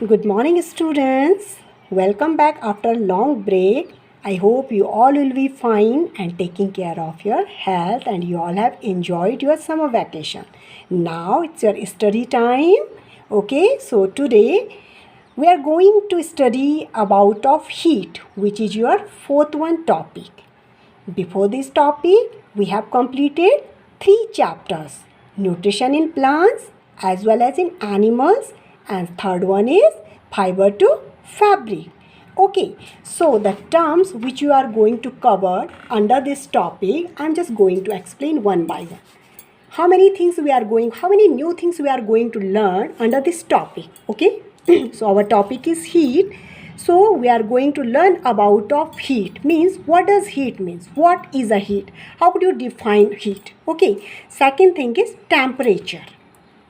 Good morning, students. Welcome back after a long break. I hope you all will be fine and taking care of your health and you all have enjoyed your summer vacation. Now it's your study time. Okay, so today we are going to study about of heat, which is your fourth one topic. Before this topic, we have completed 3 chapters: nutrition in plants as well as in animals, and third one is fiber to fabric. Okay, so the terms which you are going to cover under this topic, I am just going to explain one by one. How many new things we are going to learn under this topic. Okay, so our topic is heat. So we are going to learn about of heat. Means what does heat means? What is a heat? How would you define heat? Okay. Second thing is temperature.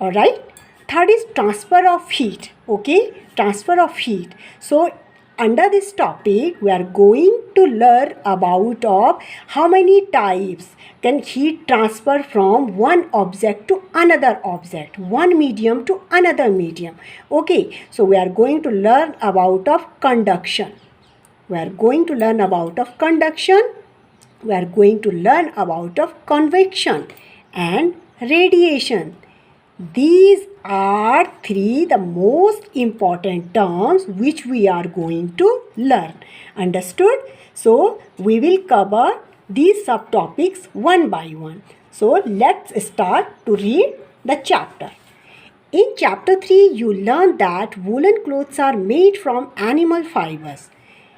All right. Third is transfer of heat. Okay. Transfer of heat. So under this topic we are going to learn about of how many types can heat transfer from one object to another object, one medium to another medium. Okay, so we are going to learn about of conduction. We are going to learn about of conduction. We are going to learn about of convection and radiation. These are the most important terms which we are going to learn. Understood? So we will cover these subtopics one by one. So let's start to read the chapter. In chapter 3, you learn that woolen clothes are made from animal fibers.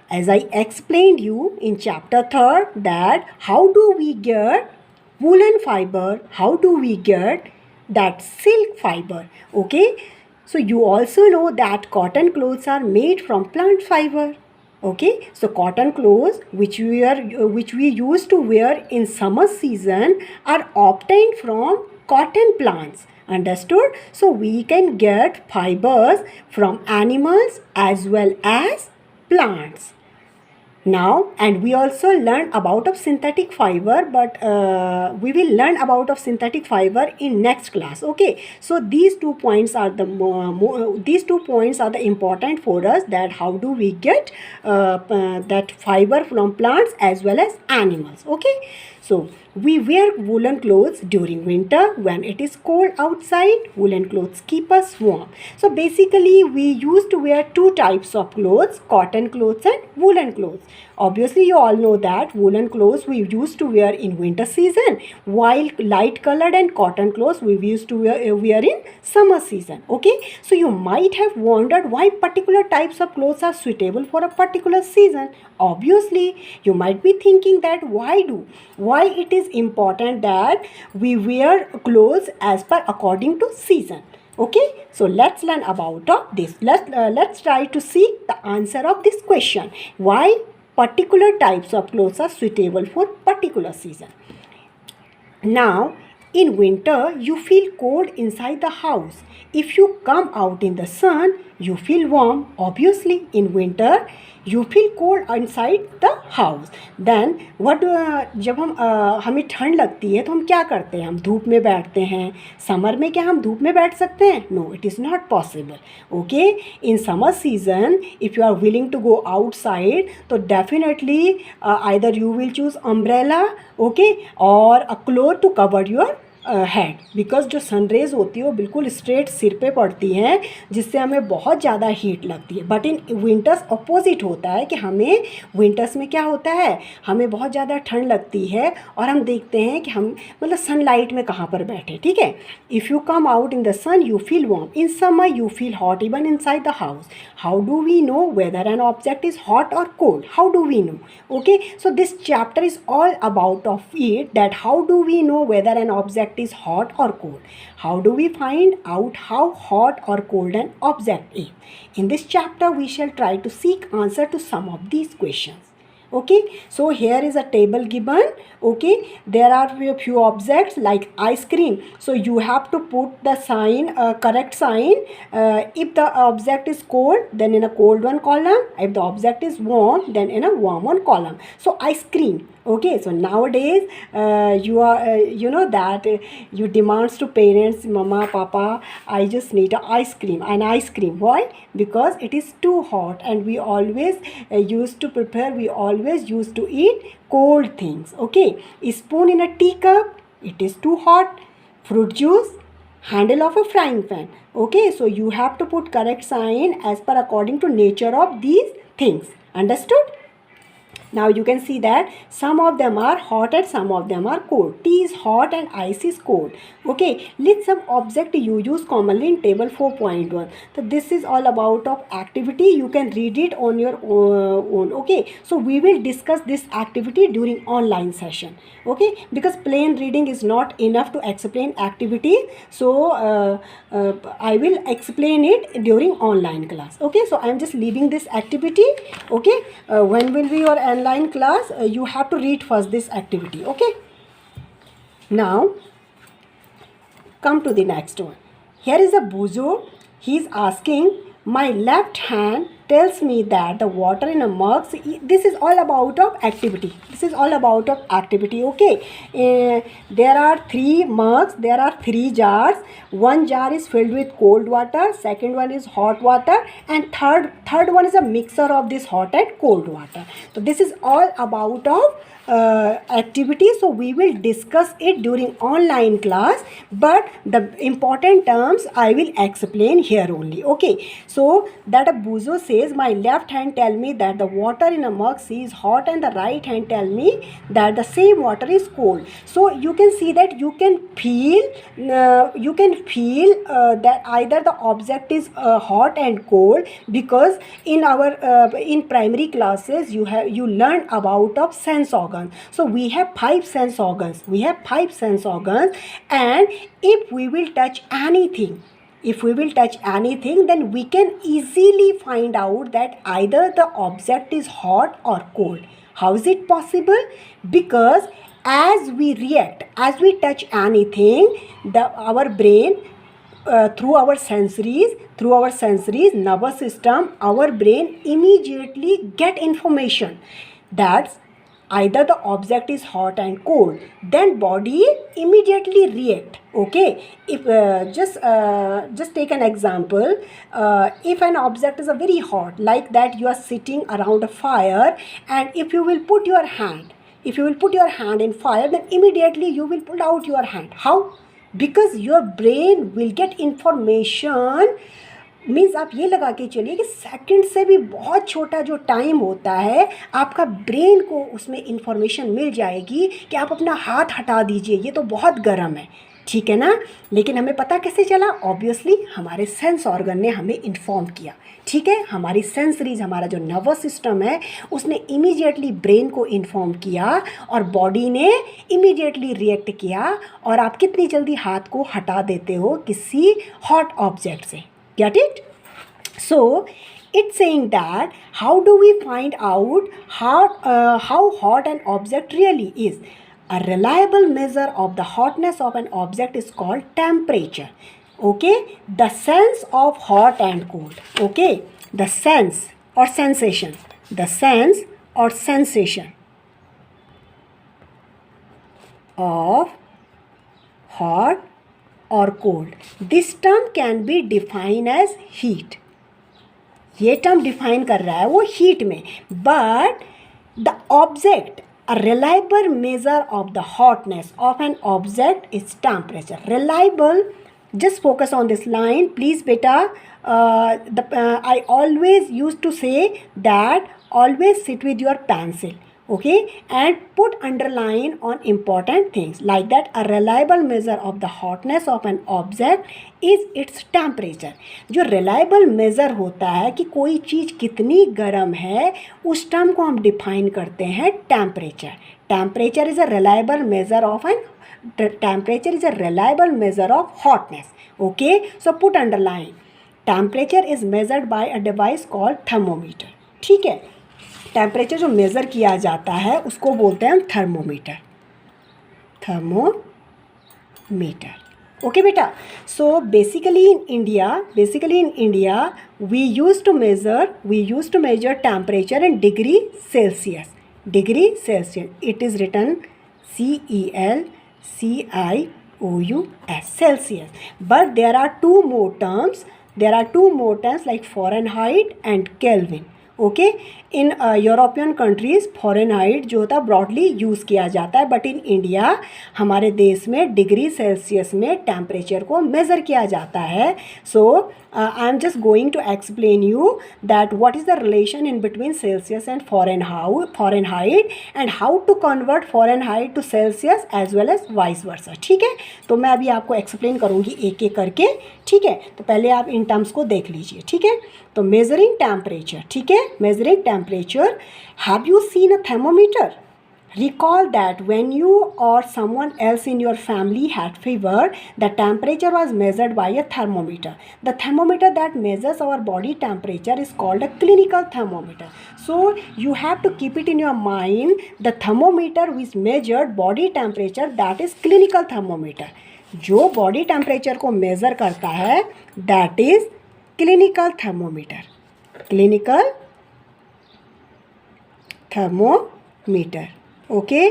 As I explained you in chapter 3 that how do we get woolen fiber, how do we get that silk fiber. Okay, so you also know that cotton clothes are made from plant fiber. Okay, so cotton clothes which we used to wear in summer season are obtained from cotton plants. Understood? So we can get fibers from animals as well as plants. Now, and we also learn about of synthetic fiber, but we will learn about of synthetic fiber in next class. Okay, so these 2 points are the important for us, that how do we get that fiber from plants as well as animals. Okay, so we wear woolen clothes during winter when it is cold outside. Woolen clothes keep us warm. So basically we used to wear 2 types of clothes: cotton clothes and woolen clothes. Obviously you all know that woolen clothes we used to wear in winter season, while light colored and cotton clothes we used to wear in summer season. Okay, so you might have wondered why particular types of clothes are suitable for a particular season. Obviously you might be thinking that why it is important that we wear clothes as per according to season. Okay, so let's learn about this. Let's try to see the answer of this question. Why particular types of clothes are suitable for particular season. Now, in winter, you feel cold inside the house. If you come out in the sun, you feel warm. Obviously, in winter, you feel cold inside the house. Then what जब हमें ठंड लगती है तो हम क्या करते हैं? हम धूप में बैठते हैं. समर में क्या हम धूप में बैठ सकते हैं? No, it is not possible. Okay, in summer season, if you are willing to go outside, तो definitely either you will choose umbrella, okay, or a cloth to cover your head, because जो sun rays होती है वो बिल्कुल straight सिर पे पड़ती हैं, जिससे हमें बहुत ज़्यादा हीट लगती है. बट इन विंटर्स अपोजिट होता है कि हमें विंटर्स में क्या होता है, हमें बहुत ज़्यादा ठंड लगती है और हम देखते हैं कि हम मतलब सनलाइट में कहाँ पर बैठे. ठीक है, if you come out in the sun you feel warm. In summer you feel hot even inside the house. How do we know whether an object is hot और cold? How do we know? Okay, so this chapter is all about of it, that how do we know whether an object is hot or cold. How do we find out how hot or cold an object is? In this chapter we shall try to seek answer to some of these questions. Okay, so here is a table given. Okay, there are a few objects like ice cream, so you have to put the sign, correct sign. If the object is cold, then in a cold one column. If the object is warm, then in a warm one column. So ice cream. Okay, so nowadays you are you know that you demands to parents, mama, papa, I just need a ice cream, an ice cream. Why? Because it is too hot, and we always used to prepare, we always used to eat cold things. Okay, a spoon in a teacup, it is too hot. Fruit juice, handle of a frying pan. Okay, so you have to put correct sign as per according to nature of these things. Understood? Now you can see that some of them are hot and some of them are cold. Tea is hot and ice is cold. Okay, list some object you use commonly in table 4.1. So this is all about of activity. You can read it on your own. Okay, so we will discuss this activity during online session. Okay, because plain reading is not enough to explain activity. So I will explain it during online class. Okay, so I am just leaving this activity. Okay, when will be your online class? You have to read first this activity. Okay, now come to the next one. Here is a Buzo. He is asking, my left hand tells me that the water in a mug. This is all about of activity. This is all about of activity. Okay, there are 3 mugs, there are 3 jars. One jar is filled with cold water, second one is hot water, and third one is a mixture of this hot and cold water. So this is all about of activity. So we will discuss it during online class, but the important terms I will explain here only. Okay, so that a Buzo says, my left hand tell me that the water in a mug is hot, and the right hand tell me that the same water is cold. So you can see that you can feel that either the object is hot and cold, because in our in primary classes you learn about of sense organs. So we have 5 sense organs. And if we will touch anything, then we can easily find out that either the object is hot or cold. How is it possible? Because as we touch anything, our brain, through our sensories, nervous system, our brain immediately get information that either the object is hot and cold, then body immediately react. Okay, if just take an example. If an object is a very hot, like that you are sitting around a fire, and if you will put your hand in fire, then immediately you will pull out your hand. How? Because your brain will get information. Means आप ये लगा के चलिए कि second से भी बहुत छोटा जो टाइम होता है, आपका ब्रेन को उसमें इंफॉर्मेशन मिल जाएगी कि आप अपना हाथ हटा दीजिए, ये तो बहुत गर्म है. ठीक है ना? लेकिन हमें पता कैसे चला? ऑब्वियसली हमारे सेंस ऑर्गन ने हमें इन्फॉर्म किया. ठीक है, हमारी सेंसरीज, हमारा जो नर्वस सिस्टम है, उसने इमीडिएटली ब्रेन को इन्फॉर्म किया और बॉडी ने इमीडिएटली रिएक्ट किया, और आप कितनी जल्दी हाथ को हटा देते हो किसी हॉट ऑब्जेक्ट से. Get it? So it's saying that how do we find out how hot an object really is? A reliable measure of the hotness of an object is called temperature. Okay, the sense of hot and cold. Okay, the sense or sensation of hot or cold. This term can be defined as heat. ये term define कर रहा है वो heat में. But the object, a reliable measure of the hotness of an object is temperature. Reliable, just focus on this line, please beta. I always used to say that always sit with your pencil. Okay, and put underline on important things like that. A reliable measure of the hotness of an object is its temperature. जो reliable measure होता है कि कोई चीज़ कितनी गर्म है, उस term को हम डिफाइन करते हैं temperature. Temperature is a reliable measure of hotness. Okay, so put underline. Temperature is measured by a device called thermometer. ठीक है. टेम्परेचर जो मेज़र किया जाता है उसको बोलते हैं हम थर्मोमीटर, थर्मोमीटर। ओके बेटा, so basically in India we used to measure temperature in degree Celsius. It is written CELCIOUS, Celsius. But there are two more terms like Fahrenheit and Kelvin. Okay, in European countries Fahrenheit जो होता है broadly use किया जाता है, but in India हमारे देश में degree Celsius में टेम्परेचर को मेज़र किया जाता है. So I am just going to explain you that what is the relation in between Celsius and Fahrenheit and how to convert Fahrenheit to Celsius as well as vice versa. ठीक है, तो मैं अभी आपको explain करूँगी एक एक करके. ठीक है, तो पहले आप इन टर्म्स को देख लीजिए. ठीक है, तो मेजरिंग टेम्परेचर. ठीक है, measuring temperature. Have you seen a thermometer? Recall that when you or someone else in your family had fever, the temperature was measured by a thermometer. The thermometer that measures our body temperature is called a clinical thermometer. So you have to keep it in your mind, the thermometer which measured body temperature, that is clinical thermometer. जो body temperature को measure करता है that is clinical thermometer. Clinical thermometer. Okay,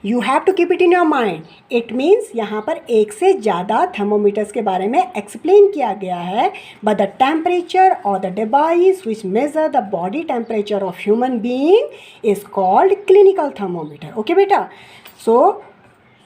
you have to keep it in your mind. It means यहाँ पर एक से ज़्यादा thermometers के बारे में एक्सप्लेन किया गया है. बट द टेम्परेचर और the device which measure the body temperature of human being is called clinical thermometer. Okay बेटा, सो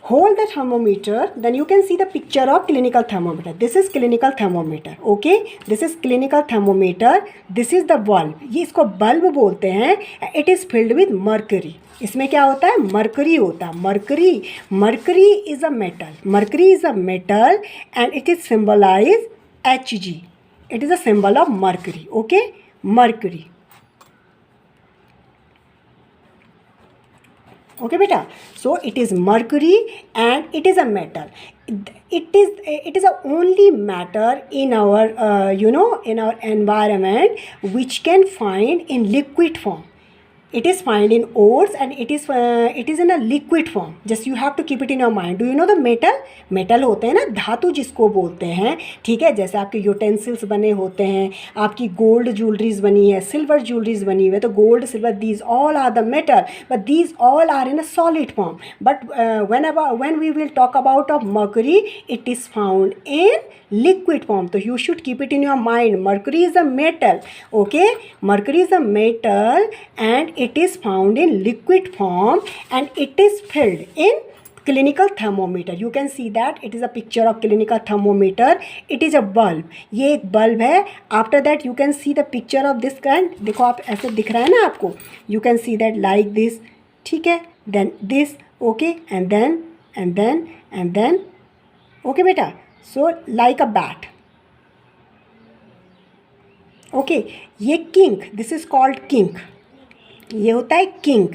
hold the thermometer, then you can see the picture of clinical thermometer. This is clinical thermometer. Okay, this is clinical thermometer. This is the bulb. ये इसको bulb बोलते हैं. It is filled with mercury. इसमें क्या होता है? Mercury होता है. Mercury is a metal and it is symbolized Hg. It is a symbol of mercury. Okay, mercury. Okay beta, so it is mercury and it is a metal. It is a only matter in our in our environment which can find in liquid form. It is found in ores and it is in a liquid form. Just you have to keep it in your mind. Do you know the metal होते हैं ना, धातु जिसको बोलते हैं. ठीक है, जैसे आपके यूटेंसिल्स बने होते हैं, आपकी गोल्ड ज्वेलरीज बनी है, सिल्वर ज्वेलरीज बनी हुई है, तो gold silver these all are the metal, but these all are in a solid form. But when we will talk about of mercury, it is found in liquid form. So you should keep it in your mind. Mercury is a metal. Okay, mercury is a metal and it is found in liquid form and it is filled in clinical thermometer. You can see that it is a picture of clinical thermometer. It is a bulb. ये एक bulb है. After that you can see the picture of this kind. देखो आप ऐसे दिख रहा है ना आपको. You can see that like this. ठीक है, then this. Okay, and then okay बेटा, so like a bat. Okay, ये kink, this is called kink. ये होता है किंक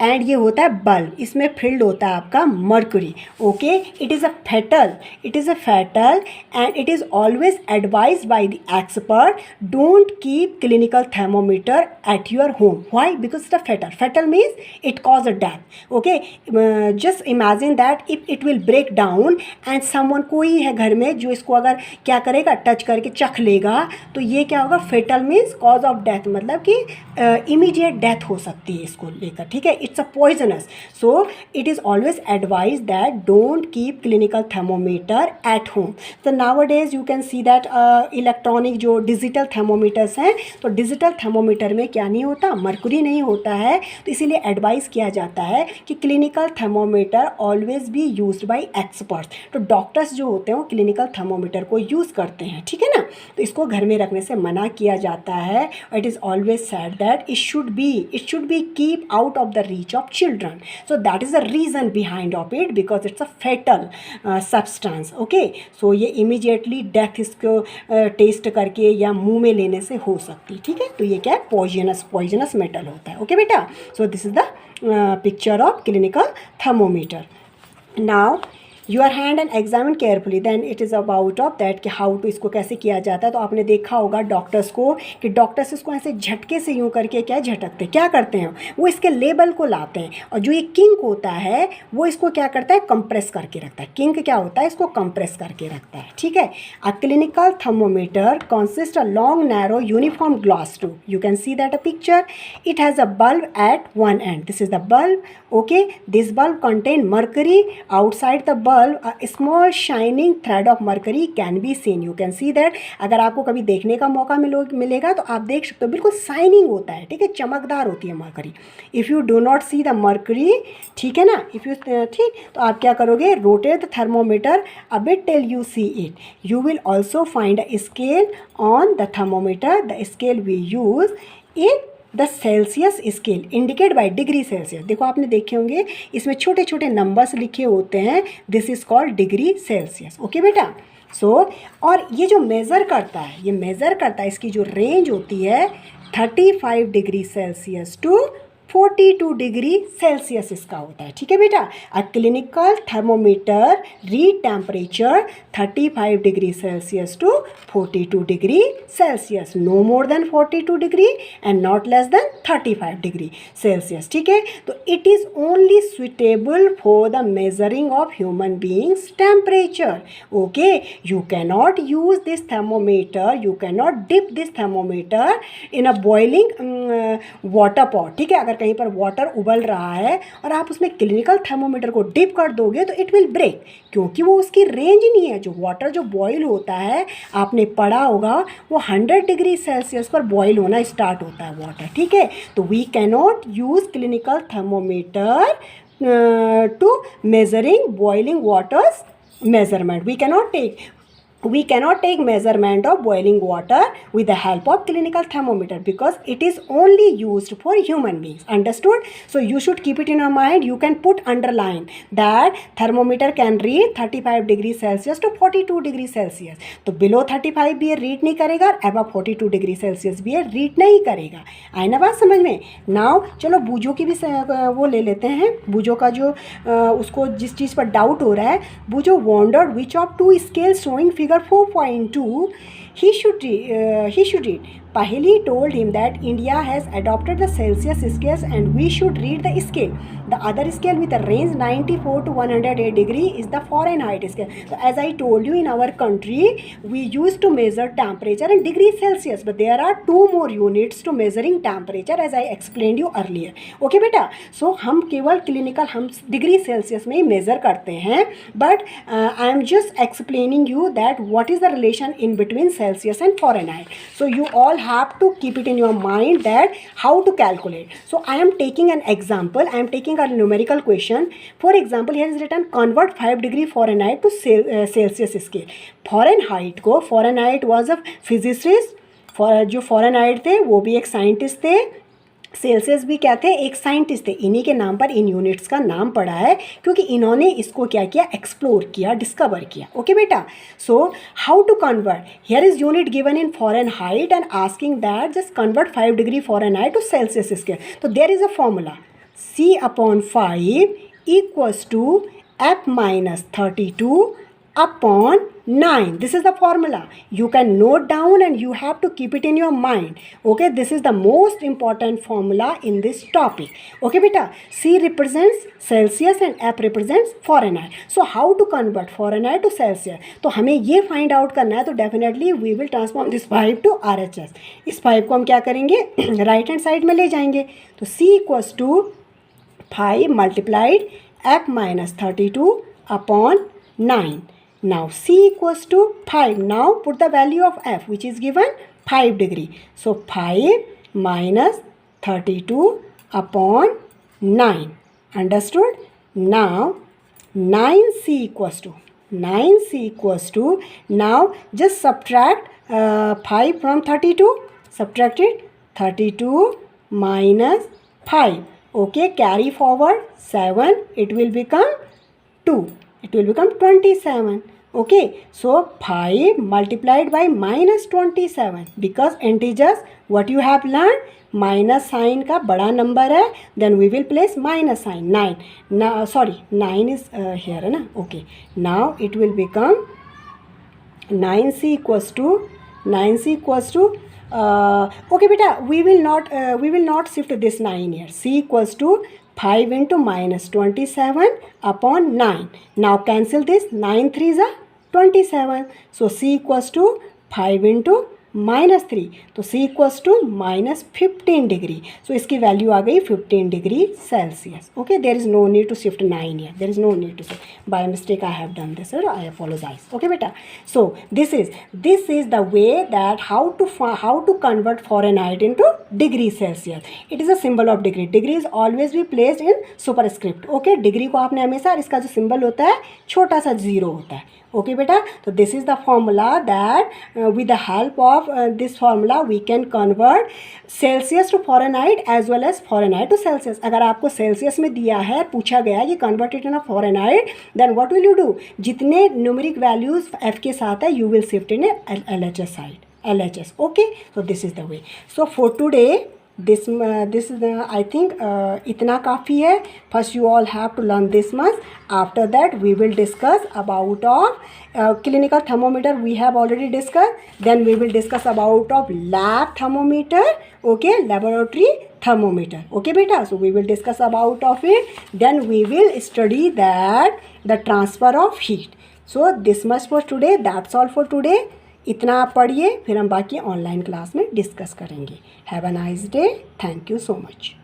एंड ये होता है बल्ब. इसमें फिल्ड होता है आपका mercury. Okay, it is a fatal and it is always advise by the expert, don't keep clinical thermometer at your home. Why? Because it a fatal means it cause a death. Okay, just imagine that if it will break down and someone, कोई है घर में जो इसको अगर क्या करेगा, touch करके चख लेगा, तो ये क्या होगा? Fatal means cause of death, मतलब कि इमीडिएट डेथ हो सकती है इसको लेकर. ठीक है, it's a poisonous. So it is always advised that don't keep clinical thermometer at home. So nowadays you can see that electronic जो digital thermometers हैं, तो digital thermometer में क्या नहीं होता? mercury नहीं होता है. तो इसीलिए advise किया जाता है कि clinical thermometer always be used by experts. तो डॉक्टर्स जो होते हैं वो clinical thermometer को यूज़ करते हैं. ठीक है ना, तो इसको घर में रखने से मना किया जाता है. It is always said that it should be keep out of the reach of children. So that is the reason behind of it, because it's a fatal substance. Okay, so ये immediately death इसको test करके या मुंह में लेने से हो सकती. ठीक है, तो ये क्या है? पॉइजनस मेटल होता है. ओके बेटा, so this is the picture of clinical thermometer. Now your hand and examine carefully, then it is about of that कि हाउ टू इसको कैसे किया जाता है। तो आपने देखा होगा डॉक्टर्स को कि डॉक्टर्स इसको ऐसे झटके से यूँ करके क्या झटकते क्या करते हैं, वो इसके लेबल को लाते हैं, और जो ये किंक होता है वो इसको क्या करता है, कंप्रेस करके रखता है। किंक क्या होता है, इसको कंप्रेस करके रखता है, ठीक है। अ clinical thermometer consists a long narrow uniform glass tube. You can see that a picture. It has a bulb at one end. This is the bulb. Okay, this bulb contain mercury. Outside the bulb a small shining thread of mercury can be seen. You can see that. अगर आपको कभी देखने का मौका मिलेगा तो आप देख सकते हो, बिल्कुल शाइनिंग होता है, ठीक है, चमकदार होती है mercury. If you do not see the mercury, ठीक है ना, इफ़ यू ठीक, तो आप क्या करोगे, rotate the thermometer a bit till you see it. You will also find a scale on the thermometer. The scale we use is the Celsius scale indicate bye degree Celsius. देखो आपने देखे होंगे इसमें छोटे छोटे नंबर्स लिखे होते हैं, this is called degree Celsius. Okay बेटा, और ये जो मेज़र करता है, ये मेज़र करता है, इसकी जो रेंज होती है 35 degree Celsius to 42 degree Celsius इसका होता है, ठीक है बेटा। A clinical thermometer read temperature 35 degree Celsius to 42 degree Celsius, no more than 42 degree and not less than 35 degree Celsius, ठीक है। तो it is only suitable for the measuring of human beings temperature. Okay, you cannot use this thermometer, you cannot dip this thermometer in a boiling water pot, ठीक है। अगर कहीं पर water उबल रहा है और आप उसमें क्लिनिकल थर्मोमीटर को डिप कर दोगे तो इट विल ब्रेक, क्योंकि वो उसकी रेंज नहीं है। जो वाटर जो बॉईल होता है, आपने पढ़ा होगा, वो 100 डिग्री सेल्सियस पर बॉईल होना स्टार्ट होता है वाटर, ठीक है। तो we cannot use clinical thermometer to measuring boiling waters measurement. We cannot take measurement of boiling water with the help of clinical thermometer because it is only used for human beings. Understood? So you should keep it in your mind. You can put underline that thermometer can read 35 degrees Celsius to 42 degrees Celsius. तो below 35 भी ये read नहीं करेगा और above 42 degree Celsius भी ये read नहीं करेगा। आई ना बात समझ में? नाउ चलो बूझो की भी वो ले लेते हैं। बूझो का जो उसको जिस चीज़ पर डाउट हो रहा है, बूझो wondered which of two scales showing figure 4.2 he should read. Paheli told him that India has adopted the Celsius scales and we should read the scale. The other scale with a range 94 to 108 degree is the Fahrenheit scale. So as I told you, in our country we used to measure temperature in degree Celsius, but there are two more units to measuring temperature as I explained you earlier. Okay बेटा, so हम केवल clinical हम degree Celsius में ही measure करते हैं, but I am just explaining you that what is the relation in between Celsius and Fahrenheit. So you all have to keep it in your mind that how to calculate. So I am taking an example. I am taking a numerical question. For example, here is written convert 5 degree Fahrenheit to Celsius scale. Fahrenheit को, Fahrenheit was a physicist, जो Fahrenheit थे वो भी एक scientist थे, Celsius भी क्या थे, एक साइंटिस्ट थे। इन्हीं के नाम पर इन यूनिट्स का नाम पड़ा है क्योंकि इन्होंने इसको क्या किया, एक्सप्लोर किया, डिस्कवर किया। ओके बेटा, so how to convert, here is unit given in Fahrenheit and asking that just convert 5 degree Fahrenheit to Celsius scale. तो there is a formula, C/5 equals to F-32 upon 9. This is the formula. You can note down and you have to keep it in your mind. Okay, this is the most important formula in this topic. Okay beta, C represents Celsius and F represents Fahrenheit. So how to convert Fahrenheit to Celsius? तो हमें ये find out करना है, तो definitely we will transform this 5 to RHS. इस 5 को हम क्या करेंगे, right hand side में ले जाएंगे। तो C equals to 5 multiplied F-32 upon 9. Now C equals to 5. Now put the value of F which is given 5 degree. So 5 minus 32 upon 9. Understood? Now 9C equals to, now just subtract 5 from 32. Subtract it. 32 minus 5. Okay, carry forward 7. It will become 2. It will become 27. Okay, so 5 multiplied by minus 27 because integers what you have learned minus sign का बड़ा number है then we will place minus sign 9. Now sorry 9 is here है ना. Okay, now it will become 9c equals to okay beta we will not shift this 9 here. C equals to 5 into minus 27 upon 9. Now cancel this. 9 3s are 27. So C equals to 5 into minus 3 तो C equals to minus 15 degree. So इसकी value आ गई 15 degree Celsius. Okay, there is no need to shift 9 year, there is no need to shift. By mistake I have done this, I apologise. Okay बेटा, so this is the way that how to convert Fahrenheit into degree Celsius. It is a symbol of degree. Degree is always be placed in superscript. Okay, degree को आपने हमेशा इसका जो symbol होता है छोटा सा 0 होता है. ओके बेटा, तो this is the formula that with the help of this formula we can convert Celsius to Fahrenheit as well as Fahrenheit to Celsius. अगर आपको सेल्सियस में दिया है, पूछा गया है कि convert it in a Fahrenheit, then what will you do? जितने न्यूमेरिक वैल्यूज एफ के साथ है you will shift in LHS side, LHS. Okay, so this is the way. So for today this is I think इतना काफ़ी है. First you all have to learn this much. After that we will discuss about of clinical thermometer we have already discussed. Then we will discuss about of lab thermometer. Okay, laboratory thermometer. Okay beta, so we will discuss about of it. Then we will study that the transfer of heat. So this much for today. That's all for today. इतना आप पढ़िए, फिर हम बाकी online class में discuss करेंगे. Have a nice day. Thank you so much.